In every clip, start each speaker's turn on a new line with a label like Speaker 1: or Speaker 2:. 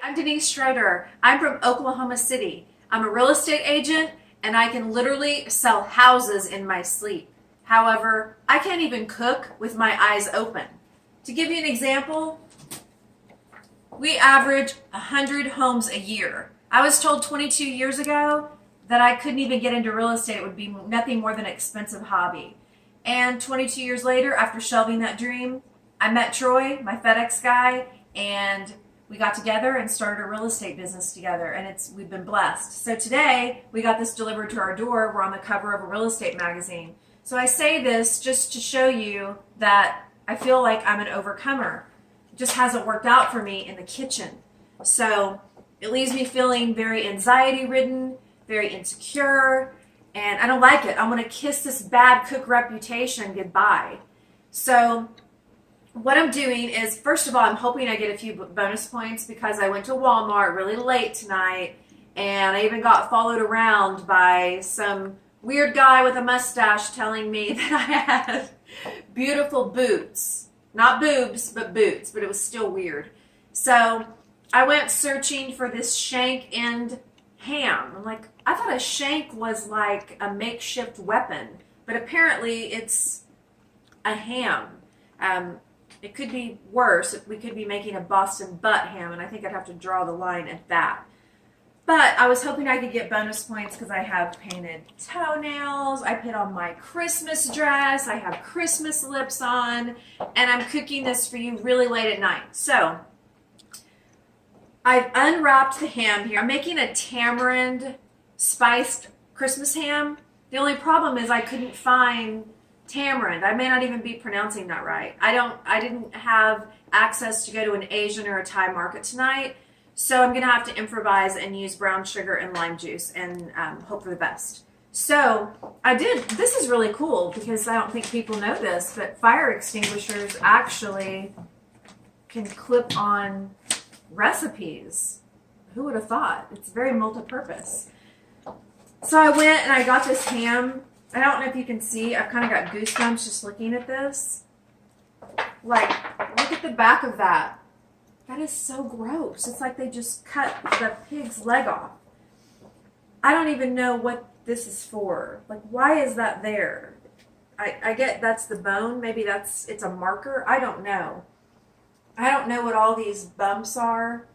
Speaker 1: I'm Denise Schroder. I'm from Oklahoma City. I'm a real estate agent and I can literally sell houses in my sleep. However, I can't even cook with my eyes open. To give you an example, we average 100 homes a year. I was told 22 years ago that I couldn't even get into real estate. It would be nothing more than an expensive hobby. And 22 years later, after shelving that dream, I met Troy, my FedEx guy, and we got together and started a real estate business together, and we've been blessed. So today, we got this delivered to our door. We're on the cover of a real estate magazine. So I say this just to show you that I feel like I'm an overcomer. It just hasn't worked out for me in the kitchen. So it leaves me feeling very anxiety-ridden, very insecure, and I don't like it. I want to kiss this bad cook reputation goodbye. So what I'm doing is, first of all, I'm hoping I get a few bonus points because I went to Walmart really late tonight, and I even got followed around by some weird guy with a mustache telling me that I had beautiful boots. Not boobs, but boots, but it was still weird. So I went searching for this shank end ham. I'm like, I thought a shank was like a makeshift weapon, but apparently it's a ham. It could be worse. We could be making a Boston butt ham, and I think I'd have to draw the line at that. But I was hoping I could get bonus points because I have painted toenails, I put on my Christmas dress, I have Christmas lips on, and I'm cooking this for you really late at night. So I've unwrapped the ham here. I'm making a tamarind spiced Christmas ham. The only problem is I couldn't find tamarind. I may not even be pronouncing that right. I didn't have access to go to an Asian or a Thai market tonight, so I'm gonna have to improvise and use brown sugar and lime juice and hope for the best. So I did. This is really cool because I don't think people know this, but fire extinguishers actually can clip on recipes. Who would have thought? It's very multi-purpose. So I went and I got this ham. I don't know if you can see, I've kind of got goosebumps just looking at this. Like, look at the back of that. That is so gross. It's like they just cut the pig's leg off. I don't even know what this is for. Like, why is that there? I get that's the bone. Maybe it's a marker. I don't know. I don't know what all these bumps are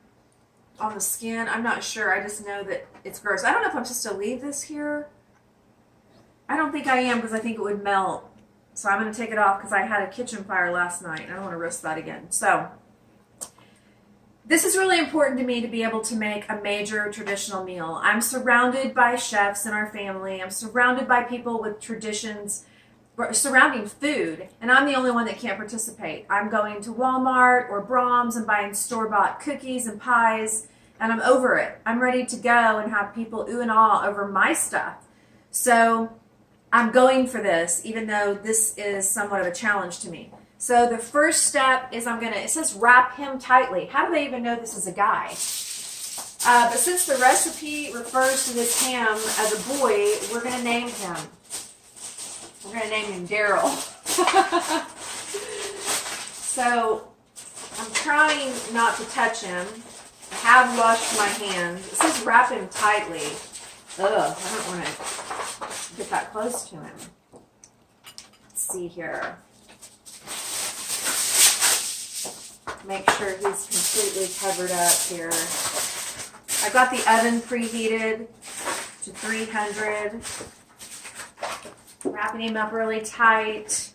Speaker 1: on the skin. I'm not sure. I just know that it's gross. I don't know if I'm supposed to leave this here. I don't think I am because I think it would melt. So I'm going to take it off because I had a kitchen fire last night. I don't want to risk that again. So this is really important to me to be able to make a major traditional meal. I'm surrounded by chefs in our family. I'm surrounded by people with traditions surrounding food, and I'm the only one that can't participate. I'm going to Walmart or Brahms and buying store-bought cookies and pies, and I'm over it. I'm ready to go and have people ooh and ah over my stuff. So I'm going for this, even though this is somewhat of a challenge to me. So the first step is it says wrap him tightly. How do they even know this is a guy? But since the recipe refers to this ham as a boy, we're going to name him. We're going to name him Daryl. So I'm trying not to touch him. I have washed my hands. It says wrap him tightly. Ugh, I don't want to get that close to him. Let's see here. Make sure he's completely covered up here. I got the oven preheated to 300. Wrapping him up really tight.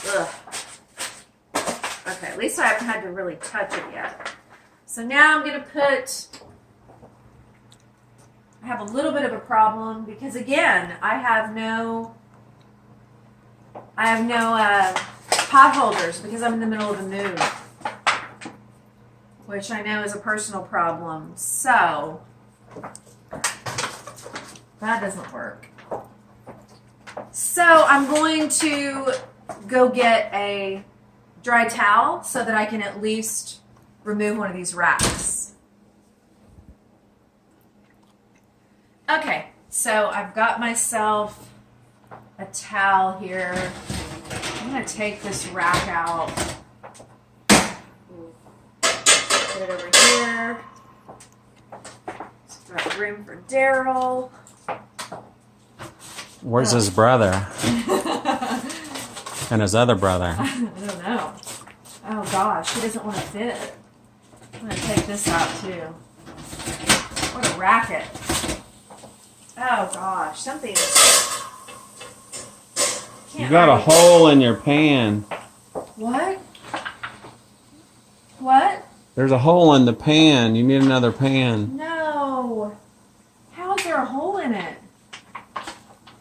Speaker 1: Ugh. Okay, at least I haven't had to really touch it yet. So now I'm going to I have a little bit of a problem because, again, I have no pot holders because I'm in the middle of the move, which I know is a personal problem. So that doesn't work. So I'm going to go get a dry towel so that I can at least remove one of these wraps. Okay, so I've got myself a towel here. I'm going to take this rack out. Put it over here. Got room for Daryl.
Speaker 2: Where's his brother? And his other brother?
Speaker 1: I don't know. Oh gosh, he doesn't want to fit. I'm going to take this out too. What a racket. Oh gosh, something.
Speaker 2: You got a hole in your pan.
Speaker 1: What? What?
Speaker 2: There's a hole in the pan. You need another pan.
Speaker 1: No. How is there a hole in it?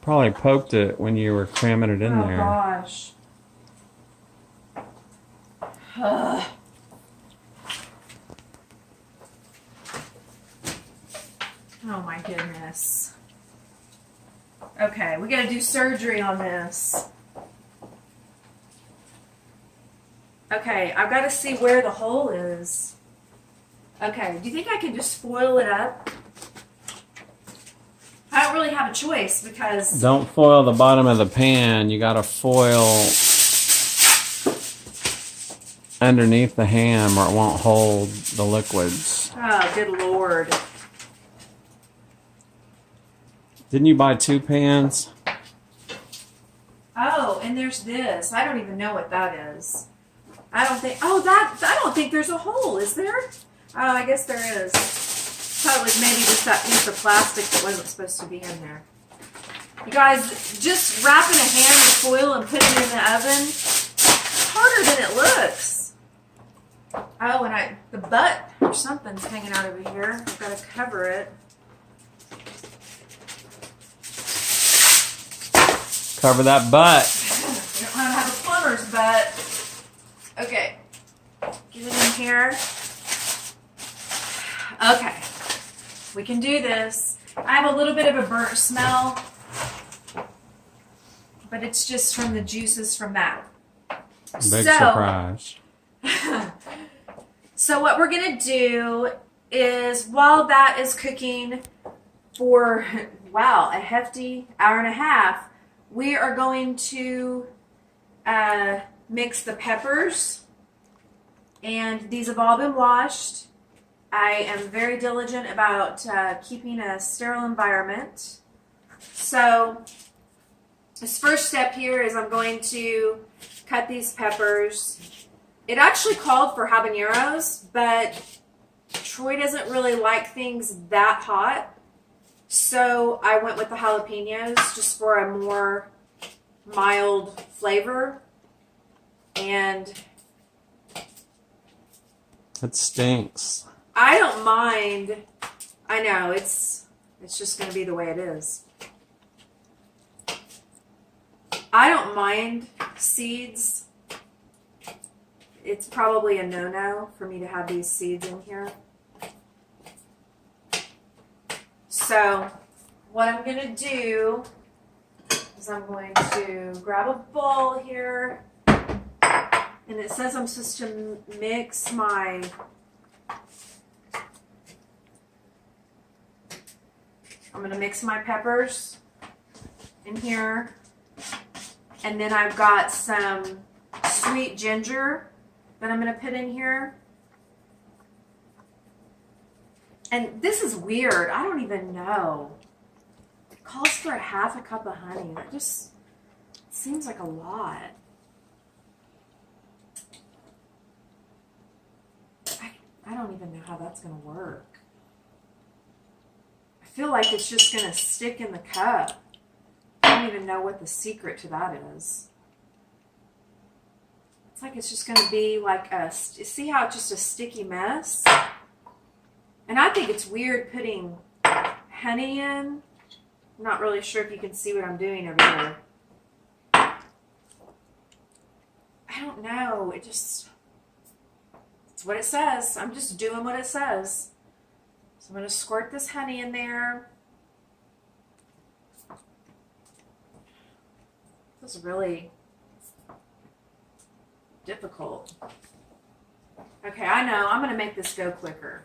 Speaker 2: Probably poked it when you were cramming it in there.
Speaker 1: Oh gosh. Ugh. Oh my goodness. Okay, we gotta do surgery on this. Okay, I've got to see where the hole is. Okay, do you think I can just foil it up? I don't really have a choice because...
Speaker 2: Don't foil the bottom of the pan. You gotta foil underneath the ham or it won't hold the liquids.
Speaker 1: Oh, good Lord.
Speaker 2: Didn't you buy 2 pans?
Speaker 1: Oh, and there's this. I don't even know what that is. I don't think... Oh, I don't think there's a hole, is there? Oh, I guess there is. Thought it was maybe just that piece of plastic that wasn't supposed to be in there. You guys, just wrapping a ham in foil and putting it in the oven, it's harder than it looks. Oh, and the butt or something's hanging out over here. I've got to cover it.
Speaker 2: Cover that butt.
Speaker 1: You don't want to have a plumber's butt. Okay. Get it in here. Okay. We can do this. I have a little bit of a burnt smell, but it's just from the juices from that.
Speaker 2: Big surprise.
Speaker 1: So what we're going to do is, while that is cooking for, wow, a hefty hour and a half, we are going to mix the peppers. And these have all been washed. I am very diligent about keeping a sterile environment. So this first step here is I'm going to cut these peppers. It actually called for habaneros, but Troy doesn't really like things that hot. So I went with the jalapenos just for a more mild flavor. And
Speaker 2: it stinks.
Speaker 1: I don't mind. I know, it's just going to be the way it is. I don't mind seeds. It's probably a no-no for me to have these seeds in here. So what I'm going to do is I'm going to grab a bowl here. And it says I'm supposed to mix my... I'm going to mix my peppers in here. And then I've got some sweet ginger that I'm going to put in here. And this is weird. I don't even know. It calls for half a cup of honey. That just seems like a lot. I don't even know how that's going to work. I feel like it's just going to stick in the cup. I don't even know what the secret to that is. It's like it's just going to be like a... See how it's just a sticky mess? And I think it's weird putting honey in. I'm not really sure if you can see what I'm doing over here. I don't know. It just... It's what it says. I'm just doing what it says. So I'm going to squirt this honey in there. This is really difficult. Okay, I know. I'm going to make this go quicker.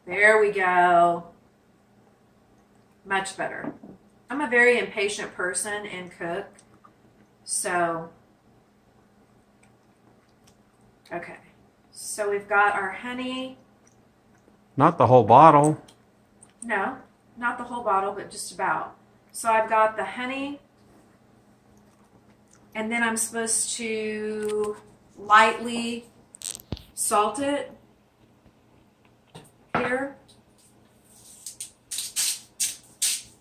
Speaker 1: There we go. Much better. I'm a very impatient person and cook. So, okay. So we've got our honey.
Speaker 2: Not the whole bottle.
Speaker 1: No, not the whole bottle, but just about. So I've got the honey. And then I'm supposed to lightly salt it here.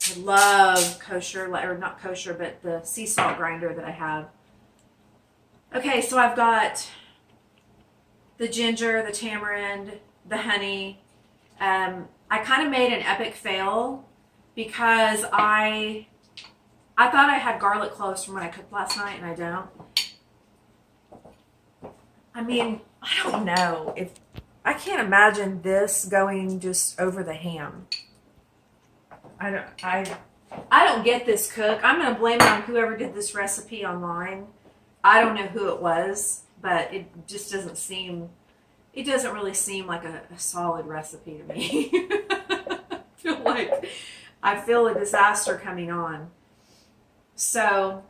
Speaker 1: I love kosher, or not kosher, but the sea salt grinder that I have. Okay, so I've got the ginger, the tamarind, the honey. I kind of made an epic fail because I thought I had garlic cloves from when I cooked last night, and I don't. I mean, I don't know if I can't imagine this going just over the ham. I don't get this cook. I'm gonna blame it on whoever did this recipe online. I don't know who it was, but it just doesn't seem. It doesn't really seem like a solid recipe to me. I feel a disaster coming on. So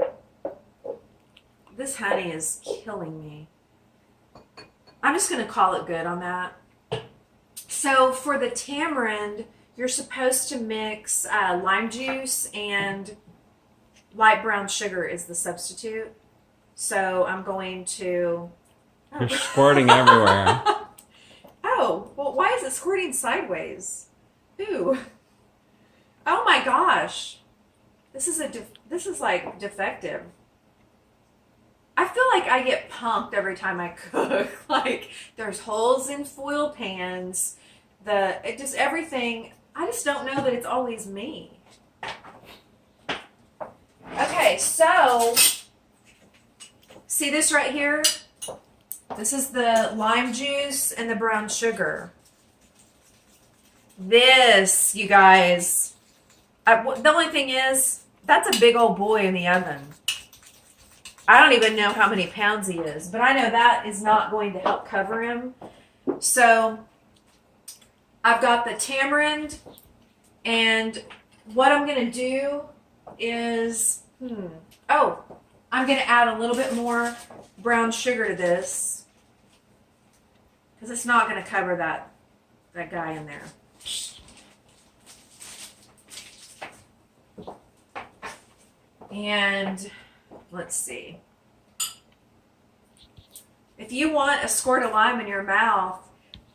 Speaker 1: this honey is killing me. I'm just going to call it good on that. So for the tamarind, you're supposed to mix lime juice and light brown sugar is the substitute. So I'm going to...
Speaker 2: You're squirting everywhere.
Speaker 1: Oh, well, why is it squirting sideways? Ooh. Oh my gosh. This is like defective. I feel like I get punked every time I cook. Like there's holes in foil pans. Everything. I just don't know that it's always me. Okay, so see this right here? This is the lime juice and the brown sugar. This, you guys, the only thing is, that's a big old boy in the oven. I don't even know how many pounds he is, but I know that is not going to help cover him. So I've got the tamarind, and what I'm going to do is, I'm going to add a little bit more brown sugar to this because it's not going to cover that guy in there. And let's see. If you want a squirt of lime in your mouth,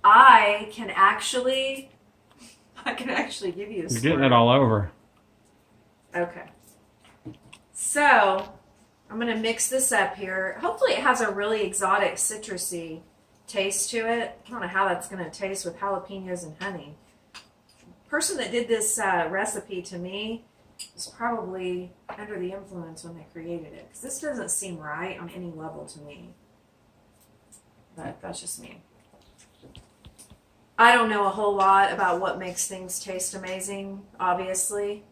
Speaker 1: I can actually give you a squirt.
Speaker 2: You're getting it all over.
Speaker 1: Okay. So I'm going to mix this up here. Hopefully it has a really exotic citrusy taste to it. I don't know how that's going to taste with jalapenos and honey. The person that did this recipe to me was probably under the influence when they created it. Because this doesn't seem right on any level to me. But that's just me. I don't know a whole lot about what makes things taste amazing, obviously.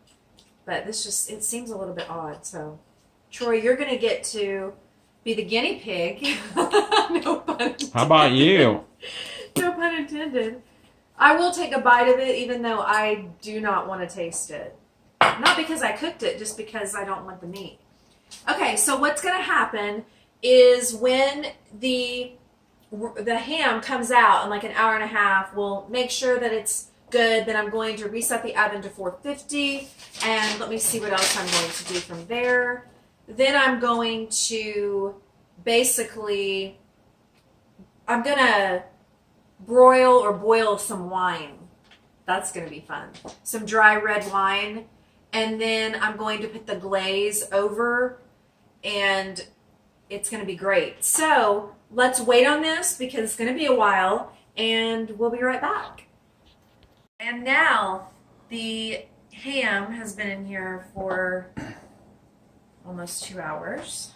Speaker 1: But it seems a little bit odd. So, Troy, you're going to get to be the guinea pig. No pun intended.
Speaker 2: How about you?
Speaker 1: No pun intended. I will take a bite of it, even though I do not want to taste it. Not because I cooked it, just because I don't want the meat. Okay, so what's going to happen is when the ham comes out in like an hour and a half, we'll make sure that it's good. Then I'm going to reset the oven to 450, and let me see what else I'm going to do from there. Then I'm going to basically, I'm going to broil or boil some wine. That's going to be fun. Some dry red wine. And then I'm going to put the glaze over, and it's going to be great. So let's wait on this because it's going to be a while, and we'll be right back. And now the ham has been in here for almost 2 hours,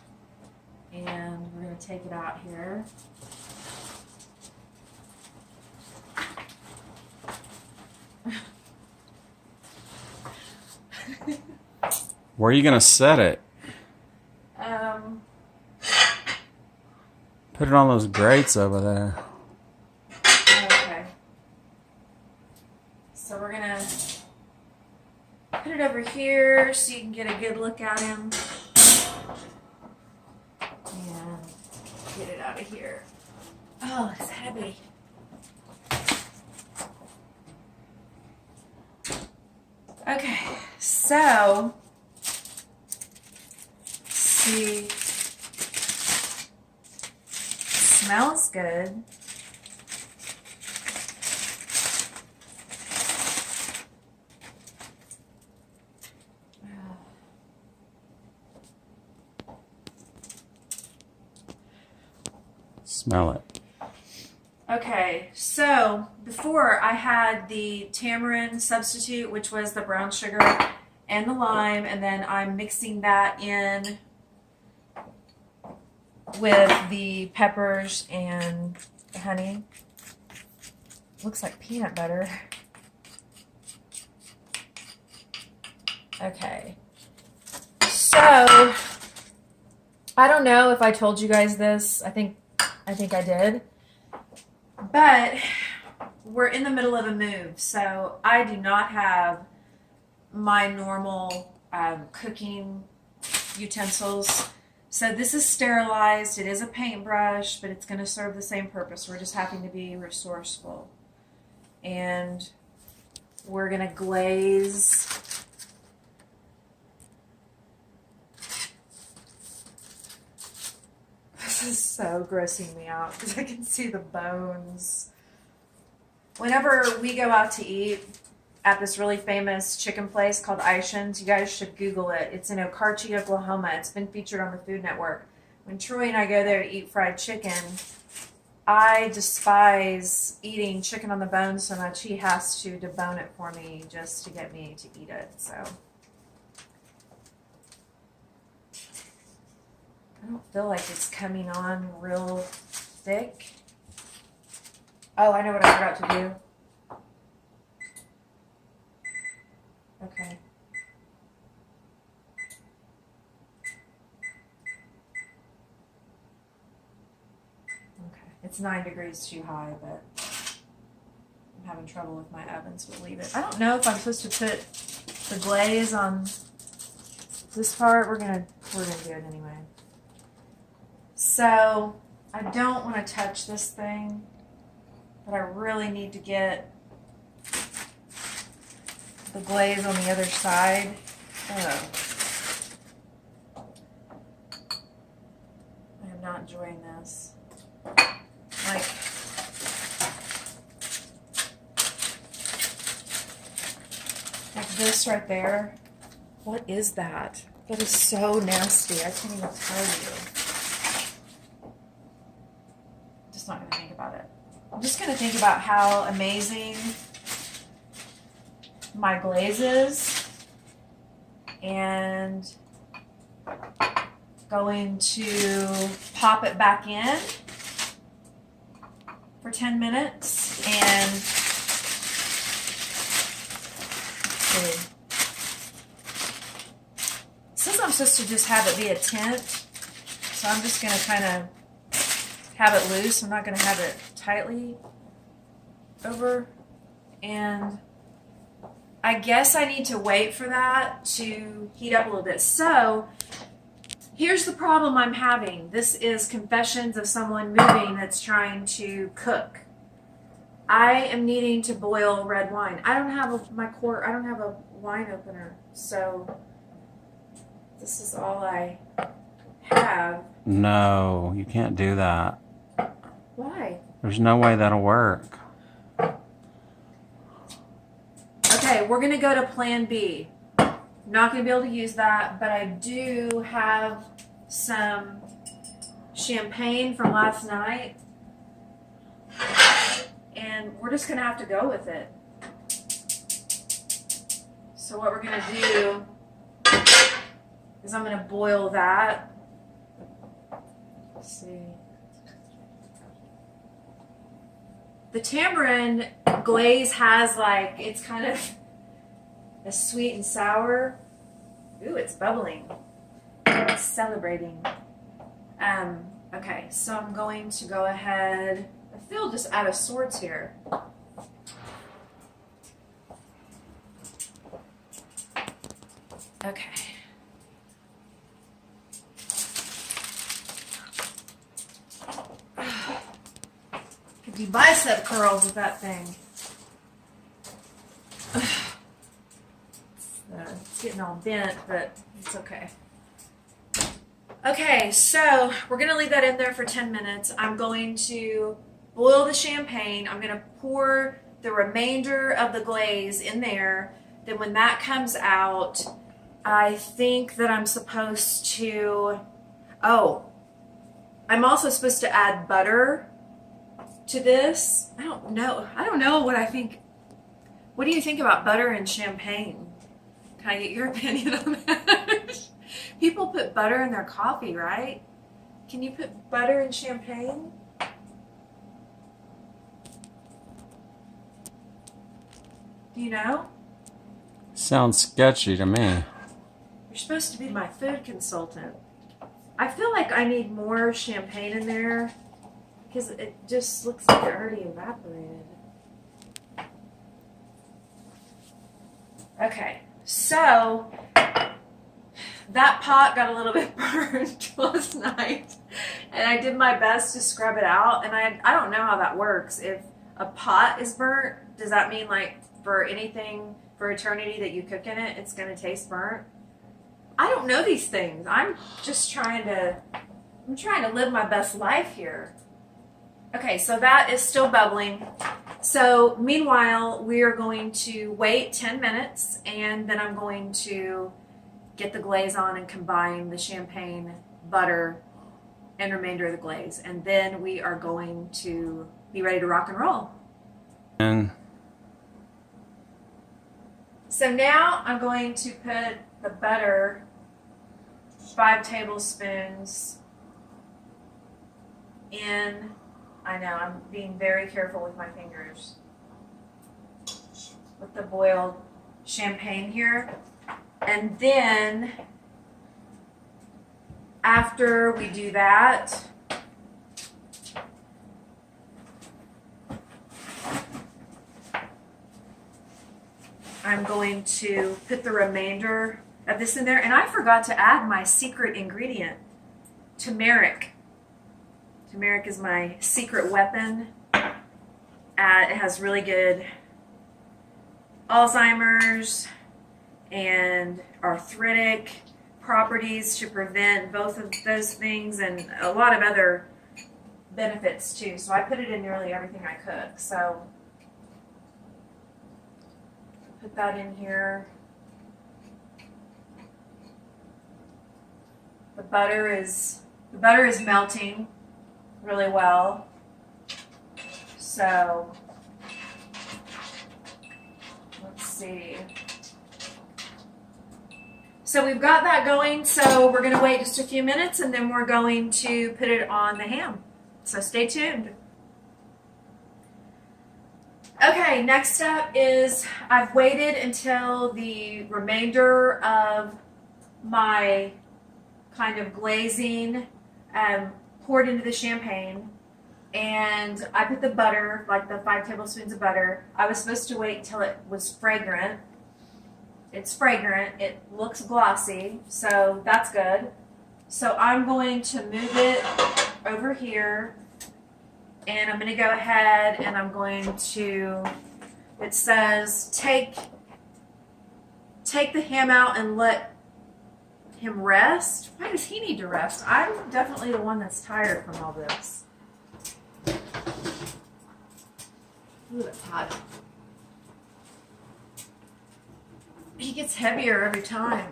Speaker 1: and we're going to take it out here.
Speaker 2: Where are you going to set it? Put it on those grates over there.
Speaker 1: Okay. Put it over here so you can get a good look at him. And get it out of here. Oh, it's heavy. Okay, so see, smells good.
Speaker 2: Smell it.
Speaker 1: Okay, so before I had the tamarind substitute, which was the brown sugar and the lime, and then I'm mixing that in with the peppers and the honey. Looks like peanut butter. Okay, so I don't know if I told you guys this. I think I did. But we're in the middle of a move, so I do not have my normal cooking utensils. So this is sterilized. It is a paintbrush, but it's going to serve the same purpose. We're just having to be resourceful. And we're going to glaze. This is so grossing me out because I can see the bones. Whenever we go out to eat at this really famous chicken place called Ishan's, you guys should Google it. It's in Okarche, Oklahoma. It's been featured on the Food Network. When Troy and I go there to eat fried chicken, I despise eating chicken on the bone so much he has to debone it for me just to get me to eat it. So I don't feel like it's coming on real thick. Oh, I know what I forgot to do. Okay. Okay. It's 9 degrees too high, but I'm having trouble with my oven, so we'll leave it. I don't know if I'm supposed to put the glaze on this part. We're gonna do it anyway. So I don't want to touch this thing, but I really need to get the glaze on the other side. Oh. I am not enjoying this. Like, this right there. What is that? That is so nasty. I can't even tell you. Just not going to think about it. I'm just going to think about how amazing my glaze is and going to pop it back in for 10 minutes and see. It says I'm supposed to just have it be a tint, so I'm just going to kind of have it loose. I'm not going to have it tightly over, and I guess I need to wait for that to heat up a little bit. So here's the problem I'm having. This is confessions of someone moving that's trying to cook. I am needing to boil red wine. I don't have I don't have a wine opener, so this is all I have.
Speaker 2: No, you can't do that.
Speaker 1: Why?
Speaker 2: There's no way that'll work.
Speaker 1: Okay, we're going to go to plan B. I'm not going to be able to use that, but I do have some champagne from last night, and we're just going to have to go with it. So what we're going to do is I'm going to boil that. Let's see. The tamarind glaze has it's kind of a sweet and sour. Ooh, it's bubbling. It's celebrating. Okay, so I'm going to go ahead. I feel just out of sorts here. Okay. Could do bicep curls with that thing. It's getting all bent, but it's okay. Okay, so we're going to leave that in there for 10 minutes. I'm going to boil the champagne. I'm going to pour the remainder of the glaze in there. Then when that comes out, I think that I'm supposed to, I'm also supposed to add butter to this. I don't know what I think. What do you think about butter and champagne? Can I get your opinion on that? People put butter in their coffee, right? Can you put butter in champagne? Do you know?
Speaker 2: Sounds sketchy to me.
Speaker 1: You're supposed to be my food consultant. I feel like I need more champagne in there because it just looks like it already evaporated. Okay, so that pot got a little bit burned last night, and I did my best to scrub it out, and I don't know how that works. If a pot is burnt, does that mean like for anything for eternity that you cook in it, it's going to taste burnt? I don't know these things. I'm trying to live my best life here. Okay, so that is still bubbling. So meanwhile, we are going to wait 10 minutes, and then I'm going to get the glaze on and combine the champagne, butter, and remainder of the glaze. And then we are going to be ready to rock and roll.
Speaker 2: And
Speaker 1: So now I'm going to put the butter, 5 tablespoons in. I know, I'm being very careful with my fingers. With the boiled champagne here. And then, after we do that, I'm going to put the remainder of this in there. And I forgot to add my secret ingredient, turmeric. Turmeric is my secret weapon. It has really good Alzheimer's and arthritic properties to prevent both of those things, and a lot of other benefits too. So I put it in nearly everything I cook. So put that in here. The butter is melting really well. So let's see. So we've got that going. So we're going to wait just a few minutes, and then we're going to put it on the ham. So stay tuned. Okay, next up is I've waited until the remainder of my kind of glazing poured into the champagne, and I put the butter, like the 5 tablespoons of butter. I was supposed to wait until it was fragrant. It's fragrant. It looks glossy, so that's good. So I'm going to move it over here, and I'm going to go ahead and I'm going to, it says take the ham out and let him rest. Why does he need to rest? I'm definitely the one that's tired from all this. Ooh, that's hot. He gets heavier every time.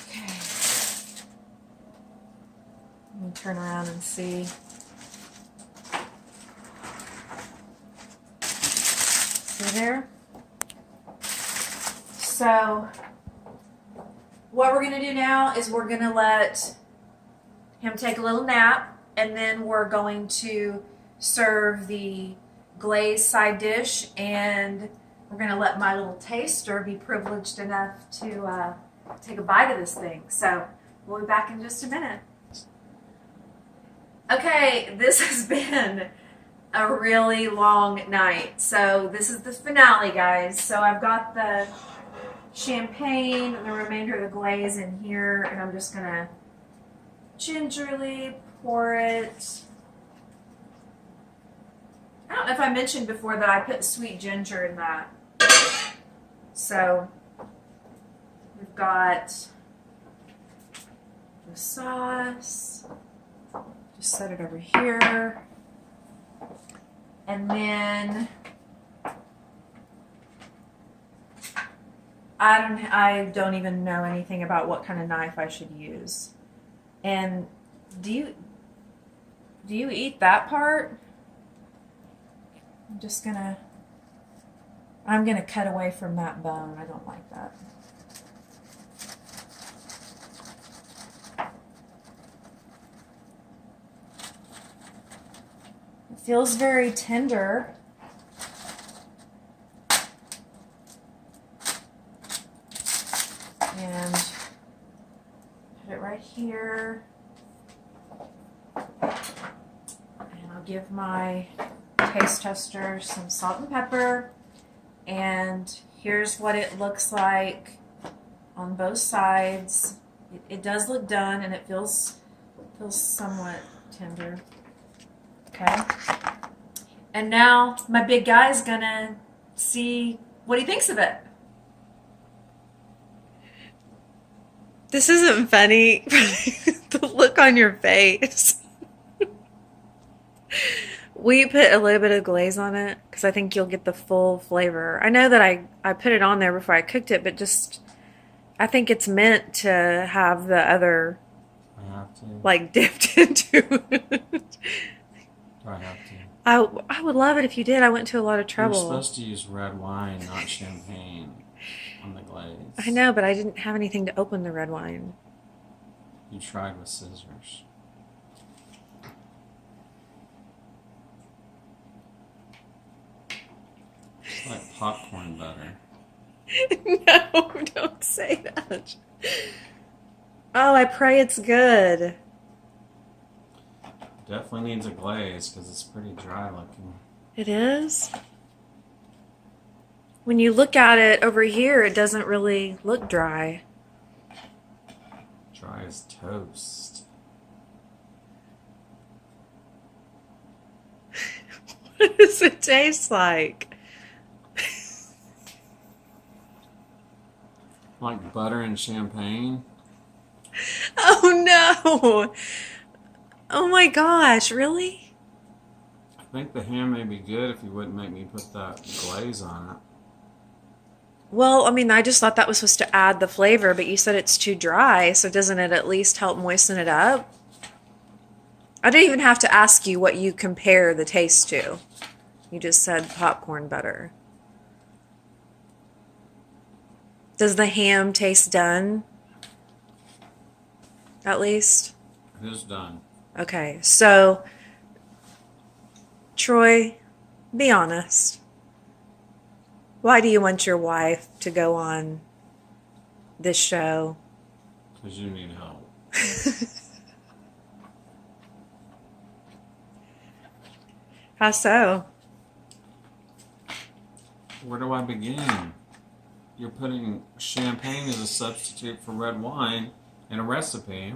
Speaker 1: Okay. Let me turn around and see. There. So what we're going to do now is we're going to let him take a little nap, and then we're going to serve the glazed side dish, and we're going to let my little taster be privileged enough to take a bite of this thing. So we'll be back in just a minute. Okay, this has been a really long night. So this is the finale, guys. So I've got the champagne and the remainder of the glaze in here, and I'm just gonna gingerly pour it. I don't know if I mentioned before that I put sweet ginger in that. So we've got the sauce. Just set it over here. And then I don't even know anything about what kind of knife I should use. And do you eat that part? I'm gonna cut away from that bone. I don't like that. It feels very tender. And put it right here. And I'll give my taste tester some salt and pepper. And here's what it looks like on both sides. It does look done, and it feels somewhat tender. Okay. And now my big guy's gonna see what he thinks of it.
Speaker 3: This isn't funny. The look on your face. We put a little bit of glaze on it because I think you'll get the full flavor. I know that I put it on there before I cooked it, but just I think it's meant to have the other
Speaker 2: I have to.
Speaker 3: like dipped into it.
Speaker 2: Do I have to?
Speaker 3: I would love it if you did. I went to a lot of
Speaker 2: You're
Speaker 3: trouble.
Speaker 2: supposed to use red wine, not champagne, on the glaze.
Speaker 3: I know, but I didn't have anything to open the red wine.
Speaker 2: You tried with scissors. It's like popcorn butter.
Speaker 3: No, don't say that. Oh, I pray it's good.
Speaker 2: Definitely needs a glaze because it's pretty dry looking.
Speaker 3: It is? When you look at it over here, it doesn't really look dry.
Speaker 2: Dry as toast.
Speaker 3: What does it taste like?
Speaker 2: Like butter and champagne.
Speaker 3: Oh no! Oh my gosh, really?
Speaker 2: I think the ham may be good if you wouldn't make me put that glaze on it.
Speaker 3: Well, I mean, I just thought that was supposed to add the flavor, but you said it's too dry, so doesn't it at least help moisten it up? I didn't even have to ask you what you compare the taste to. You just said popcorn butter. Does the ham taste done? At least?
Speaker 2: It is done.
Speaker 3: Okay, so, Troy, be honest. Why do you want your wife to go on this show?
Speaker 2: Because you need help.
Speaker 3: How so?
Speaker 2: Where do I begin? You're putting champagne as a substitute for red wine in a recipe,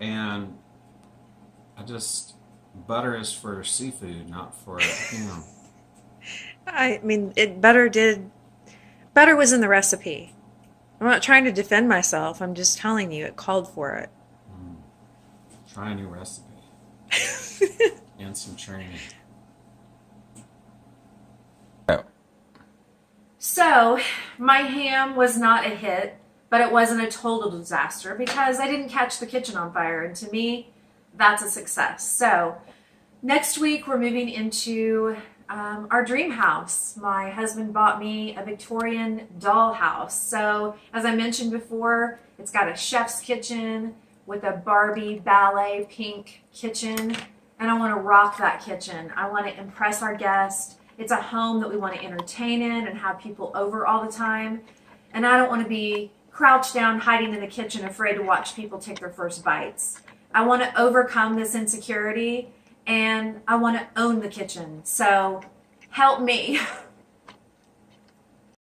Speaker 2: and butter is for seafood, not for ham.
Speaker 3: I mean, butter was in the recipe. I'm not trying to defend myself. I'm just telling you, it called for it.
Speaker 2: Try a new recipe. And some training.
Speaker 1: So my ham was not a hit, but it wasn't a total disaster because I didn't catch the kitchen on fire. And to me, that's a success. So next week, we're moving into our dream house. My husband bought me a Victorian doll house. So as I mentioned before, it's got a chef's kitchen with a Barbie ballet pink kitchen. And I want to rock that kitchen. I want to impress our guests. It's a home that we want to entertain in and have people over all the time. And I don't want to be crouched down, hiding in the kitchen, afraid to watch people take their first bites. I want to overcome this insecurity and I want to own the kitchen. So help me.